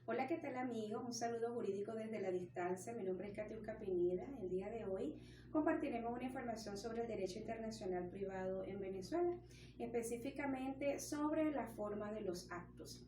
Hola, ¿qué tal amigos? Un saludo jurídico desde la distancia. Mi nombre es Katiuska Pineda. El día de hoy compartiremos una información sobre el derecho internacional privado en Venezuela, específicamente sobre la forma de los actos.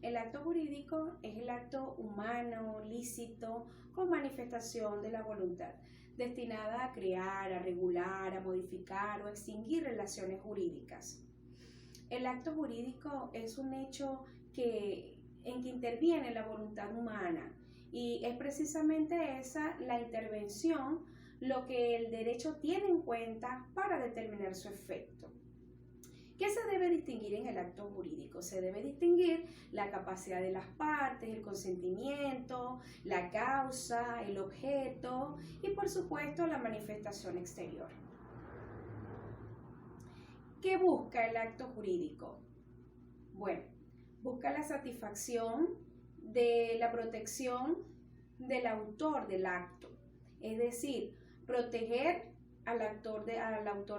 El acto jurídico es el acto humano, lícito, con manifestación de la voluntad, destinada a crear, a regular, a modificar o extinguir relaciones jurídicas. El acto jurídico es un hecho en que interviene la voluntad humana y es precisamente esa la intervención lo que el derecho tiene en cuenta para determinar su efecto. ¿Qué se debe distinguir en el acto jurídico? Se debe distinguir la capacidad de las partes, el consentimiento, la causa, el objeto y por supuesto la manifestación exterior. ¿Qué busca el acto jurídico? Bueno, busca la satisfacción de la protección del autor del acto, es decir, proteger al autor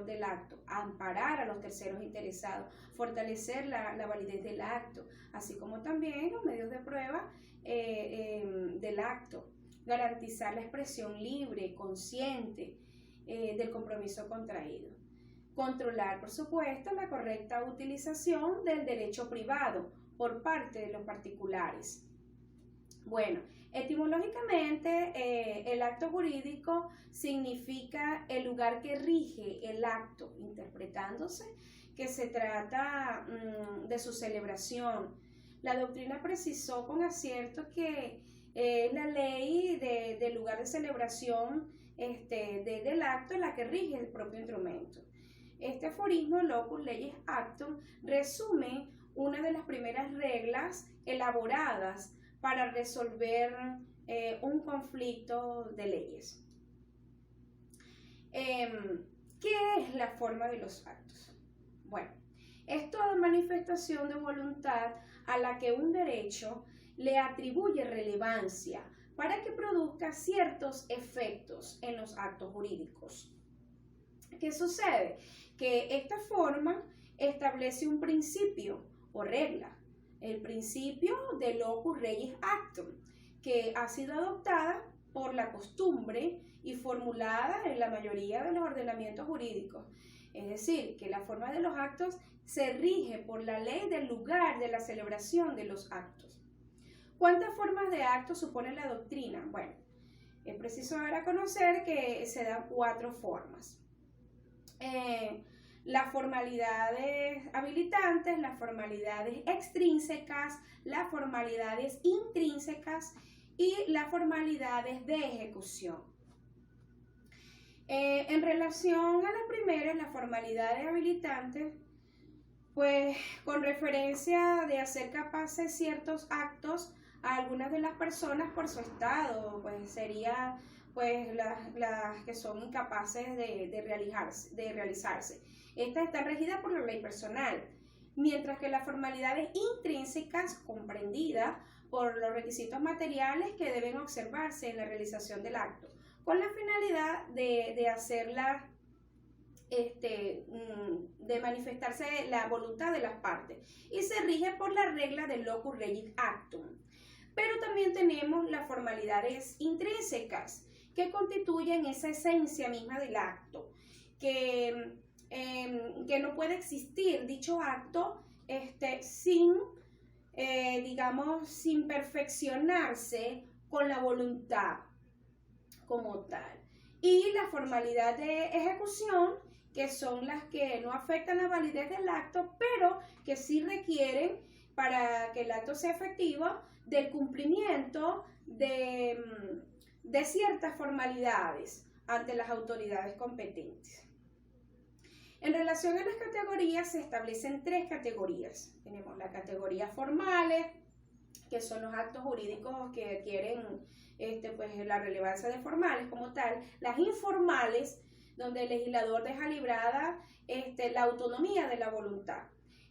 del acto, amparar a los terceros interesados, fortalecer la validez del acto, así como también los medios de prueba del acto, garantizar la expresión libre, consciente del compromiso contraído. Controlar, por supuesto, la correcta utilización del derecho privado por parte de los particulares. Bueno, etimológicamente el acto jurídico significa el lugar que rige el acto, interpretándose que se trata de su celebración. La doctrina precisó con acierto que la ley del lugar de celebración del acto es la que rige el propio instrumento. Este aforismo, locus legis actum, resume una de las primeras reglas elaboradas para resolver un conflicto de leyes. ¿Qué es la forma de los actos? Bueno, es toda manifestación de voluntad a la que un derecho le atribuye relevancia para que produzca ciertos efectos en los actos jurídicos. ¿Qué sucede? Que esta forma establece un principio o regla, el principio de locus regis actum, que ha sido adoptada por la costumbre y formulada en la mayoría de los ordenamientos jurídicos. Es decir, que la forma de los actos se rige por la ley del lugar de la celebración de los actos. ¿Cuántas formas de actos supone la doctrina? Bueno, es preciso dar a conocer que se dan 4 formas. Las formalidades habilitantes, las formalidades extrínsecas, las formalidades intrínsecas y las formalidades de ejecución. En relación a las primeras, las formalidades habilitantes, pues con referencia de hacer capaces ciertos actos a algunas de las personas por su estado, pues sería pues las que son incapaces de realizarse. Estas están regidas por la ley personal, mientras que las formalidades intrínsecas, comprendidas por los requisitos materiales que deben observarse en la realización del acto, con la finalidad de hacerla, de manifestarse la voluntad de las partes, y se rige por la regla del locus regis actum. Pero también tenemos las formalidades intrínsecas, que constituyen esa esencia misma del acto, que no puede existir dicho acto sin perfeccionarse con la voluntad como tal. Y la formalidad de ejecución, que son las que no afectan la validez del acto, pero que sí requieren, para que el acto sea efectivo, del cumplimiento de ciertas formalidades ante las autoridades competentes. En relación a las categorías, se establecen 3 categorías. Tenemos las categorías formales, que son los actos jurídicos que adquieren pues, la relevancia de formales como tal. Las informales, donde el legislador deja librada la autonomía de la voluntad.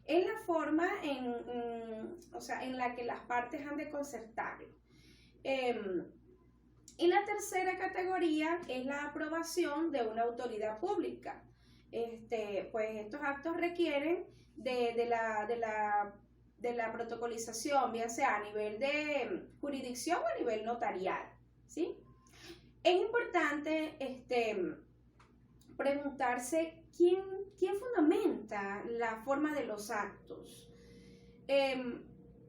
Es la forma en la que las partes han de concertarlo. Y la tercera categoría es la aprobación de una autoridad pública. Pues estos actos requieren de la de la protocolización, bien sea a nivel de jurisdicción o a nivel notarial, ¿sí? Es importante preguntarse quién fundamenta la forma de los actos.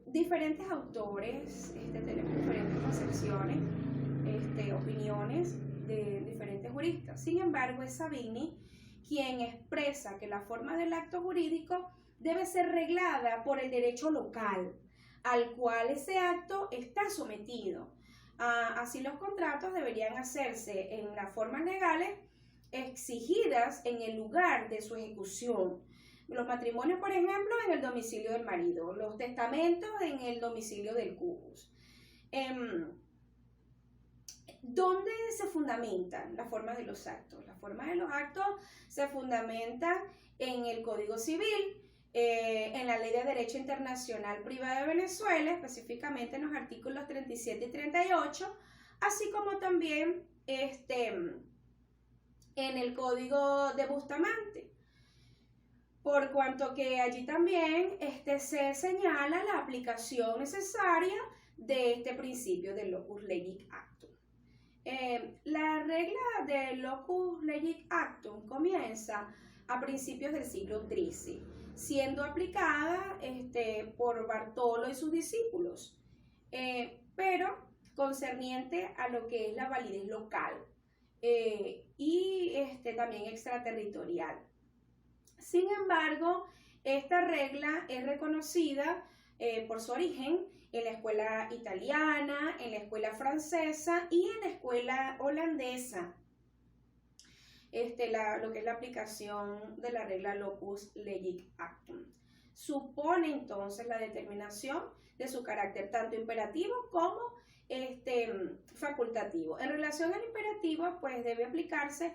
Diferentes autores, tenemos diferentes concepciones, opiniones de diferentes juristas. Sin embargo, es Savigny quien expresa que la forma del acto jurídico debe ser reglada por el derecho local al cual ese acto está sometido. Así los contratos deberían hacerse en las formas legales exigidas en el lugar de su ejecución. Los matrimonios, por ejemplo, en el domicilio del marido, los testamentos en el domicilio del cujus. ¿Dónde se fundamentan las formas de los actos? Las formas de los actos se fundamentan en el Código Civil, en la Ley de Derecho Internacional Privado de Venezuela, específicamente en los artículos 37 y 38, así como también en el Código de Bustamante, por cuanto que allí también se señala la aplicación necesaria de este principio del locus legis actum. La regla del locus legis actum comienza a principios del siglo XIII, siendo aplicada por Bartolo y sus discípulos, pero concerniente a lo que es la validez local y también extraterritorial. Sin embargo, esta regla es reconocida por su origen en la escuela italiana, en la escuela francesa y en la escuela holandesa. Lo que es la aplicación de la regla locus legis actum. Supone entonces la determinación de su carácter tanto imperativo como facultativo. En relación al imperativo, pues debe aplicarse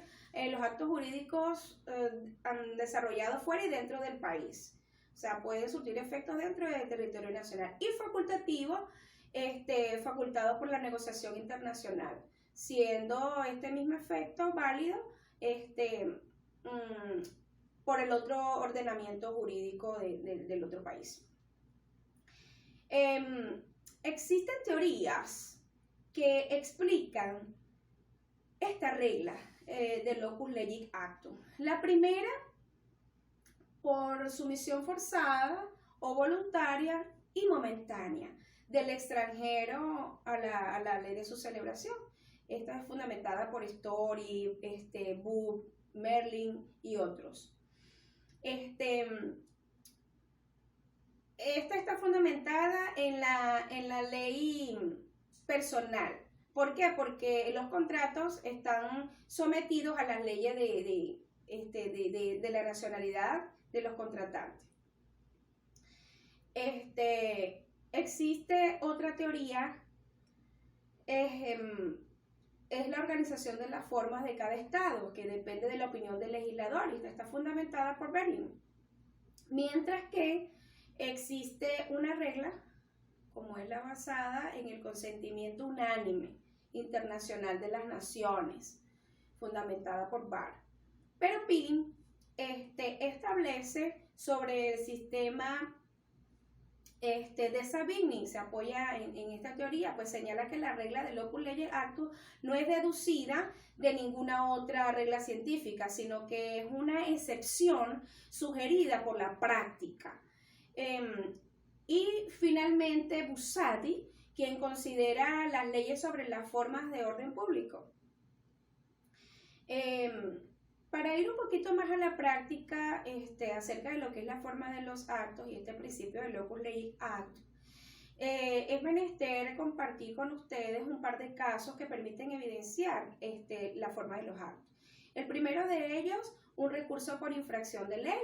los actos jurídicos desarrollados fuera y dentro del país. O sea, pueden surtir efectos dentro del territorio nacional. Y facultativo, facultado por la negociación internacional, siendo este mismo efecto válido por el otro ordenamiento jurídico del otro país. Existen teorías que explican esta regla del locus legis actum. La primera, por sumisión forzada o voluntaria y momentánea del extranjero a la ley de su celebración. Esta es fundamentada por Story, Boop, Merlin y otros. Esta está fundamentada en la ley personal. ¿Por qué? Porque los contratos están sometidos a las leyes de la nacionalidad de los contratantes. Existe otra teoría, es la organización de las formas de cada estado, que depende de la opinión del legislador, y esta está fundamentada por Merlin. Mientras que existe una regla, como es la basada en el consentimiento unánime internacional de las naciones, fundamentada por Barr. Pero Pillin establece sobre el sistema de Savigny, se apoya en esta teoría, pues señala que la regla del locus legis actum no es deducida de ninguna otra regla científica, sino que es una excepción sugerida por la práctica. Y finalmente Bussati, quien considera las leyes sobre las formas de orden público. Para ir un poquito más a la práctica acerca de lo que es la forma de los actos y este principio del locus legis actum, es menester compartir con ustedes un par de casos que permiten evidenciar la forma de los actos. El primero de ellos, un recurso por infracción de ley,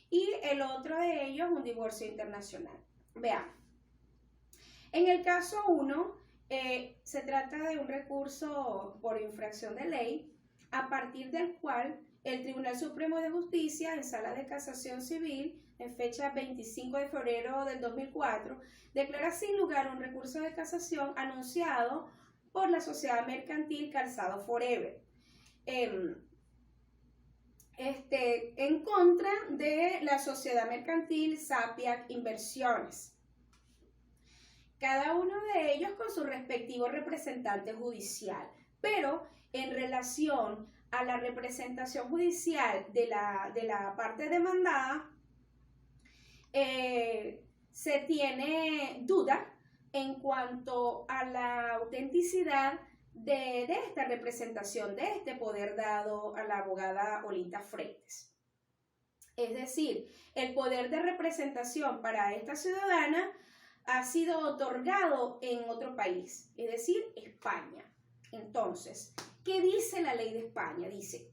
y el otro de ellos, un divorcio internacional. Veamos. En el caso 1, se trata de un recurso por infracción de ley, a partir del cual el Tribunal Supremo de Justicia, en sala de casación civil, en fecha 25 de febrero del 2004, declara sin lugar un recurso de casación anunciado por la sociedad mercantil Calzado Forever, en contra de la sociedad mercantil Sapiac Inversiones. cada uno de ellos con su respectivo representante judicial, pero en relación a la representación judicial de la parte demandada, se tiene duda en cuanto a la autenticidad de esta representación, de este poder dado a la abogada Olita Freites. Es decir, el poder de representación para esta ciudadana ha sido otorgado en otro país, es decir, España. Entonces, ¿qué dice la ley de España? Dice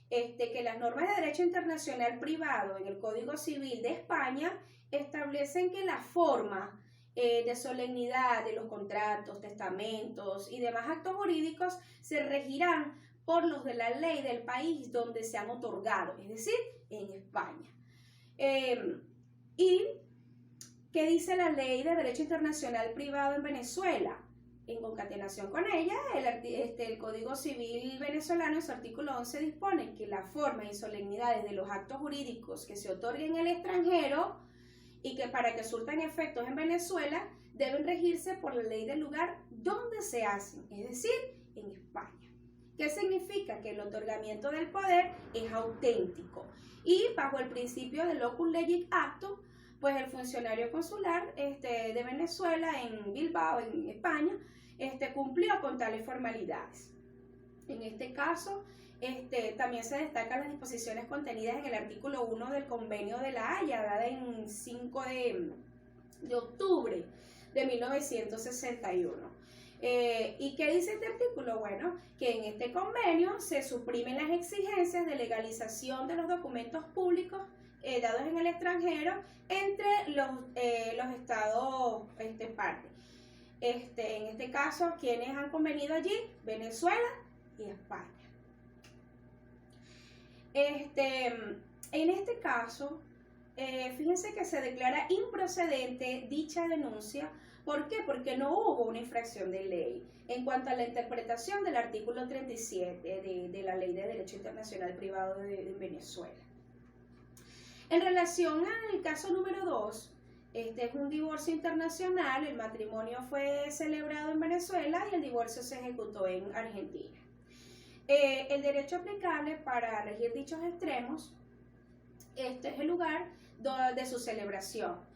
que las normas de derecho internacional privado en el Código Civil de España establecen que la forma de solemnidad de los contratos, testamentos y demás actos jurídicos se regirán por los de la ley del país donde se han otorgado, es decir, en España. ¿Y qué dice la ley de derecho internacional privado en Venezuela? En concatenación con ella, el Código Civil venezolano en su artículo 11 dispone que la forma y solemnidades de los actos jurídicos que se otorguen en el extranjero y que para que surtan efectos en Venezuela deben regirse por la ley del lugar donde se hacen, es decir, en España. ¿Qué significa? Que el otorgamiento del poder es auténtico y bajo el principio del locus legis acto, pues el funcionario consular de Venezuela en Bilbao, en España, cumplió con tales formalidades. En este caso, también se destacan las disposiciones contenidas en el artículo 1 del Convenio de La Haya, dada en 5 de octubre de 1961. ¿Y qué dice este artículo? Bueno, que en este convenio se suprimen las exigencias de legalización de los documentos públicos dados en el extranjero entre los estados partes. En este caso, ¿quiénes han convenido allí? Venezuela y España. En este caso, fíjense que se declara improcedente dicha denuncia. ¿Por qué? Porque no hubo una infracción de ley en cuanto a la interpretación del artículo 37 de la Ley de Derecho Internacional Privado de Venezuela. En relación al caso número 2, este es un divorcio internacional, el matrimonio fue celebrado en Venezuela y el divorcio se ejecutó en Argentina. El derecho aplicable para regir dichos extremos, este es el lugar de su celebración.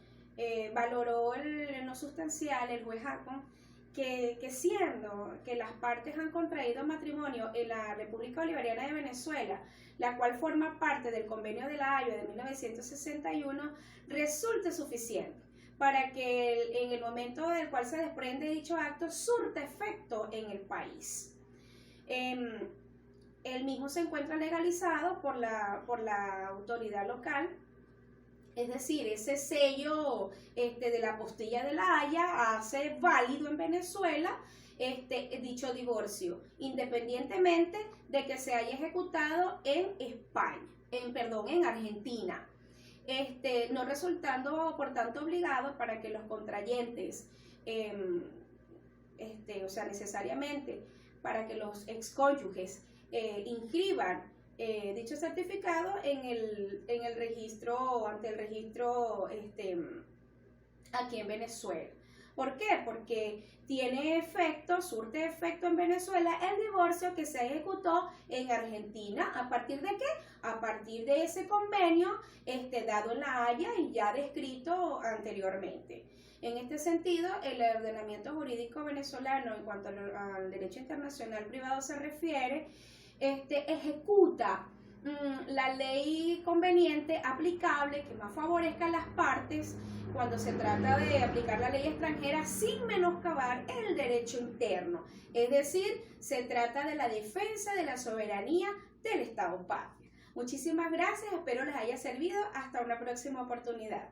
Valoró en lo sustancial el juez Hacon que siendo que las partes han contraído matrimonio en la República Bolivariana de Venezuela, la cual forma parte del Convenio de La Haya de 1961, resulte suficiente para que en el momento del cual se desprende dicho acto surta efecto en el país. El mismo se encuentra legalizado por la autoridad local, es decir, ese sello de la apostilla de La Haya hace válido en Venezuela dicho divorcio, independientemente de que se haya ejecutado en España, en Argentina, no resultando por tanto obligado para que los contrayentes, necesariamente para que los excónyuges inscriban dicho certificado en el registro, ante el registro aquí en Venezuela. ¿Por qué? Porque surte efecto en Venezuela el divorcio que se ejecutó en Argentina. ¿A partir de qué? A partir de ese convenio dado en La Haya y ya descrito anteriormente. En este sentido, el ordenamiento jurídico venezolano en cuanto al derecho internacional privado se refiere, ejecuta la ley conveniente, aplicable, que más favorezca a las partes cuando se trata de aplicar la ley extranjera sin menoscabar el derecho interno. Es decir, se trata de la defensa de la soberanía del Estado patria. Muchísimas gracias, espero les haya servido. Hasta una próxima oportunidad.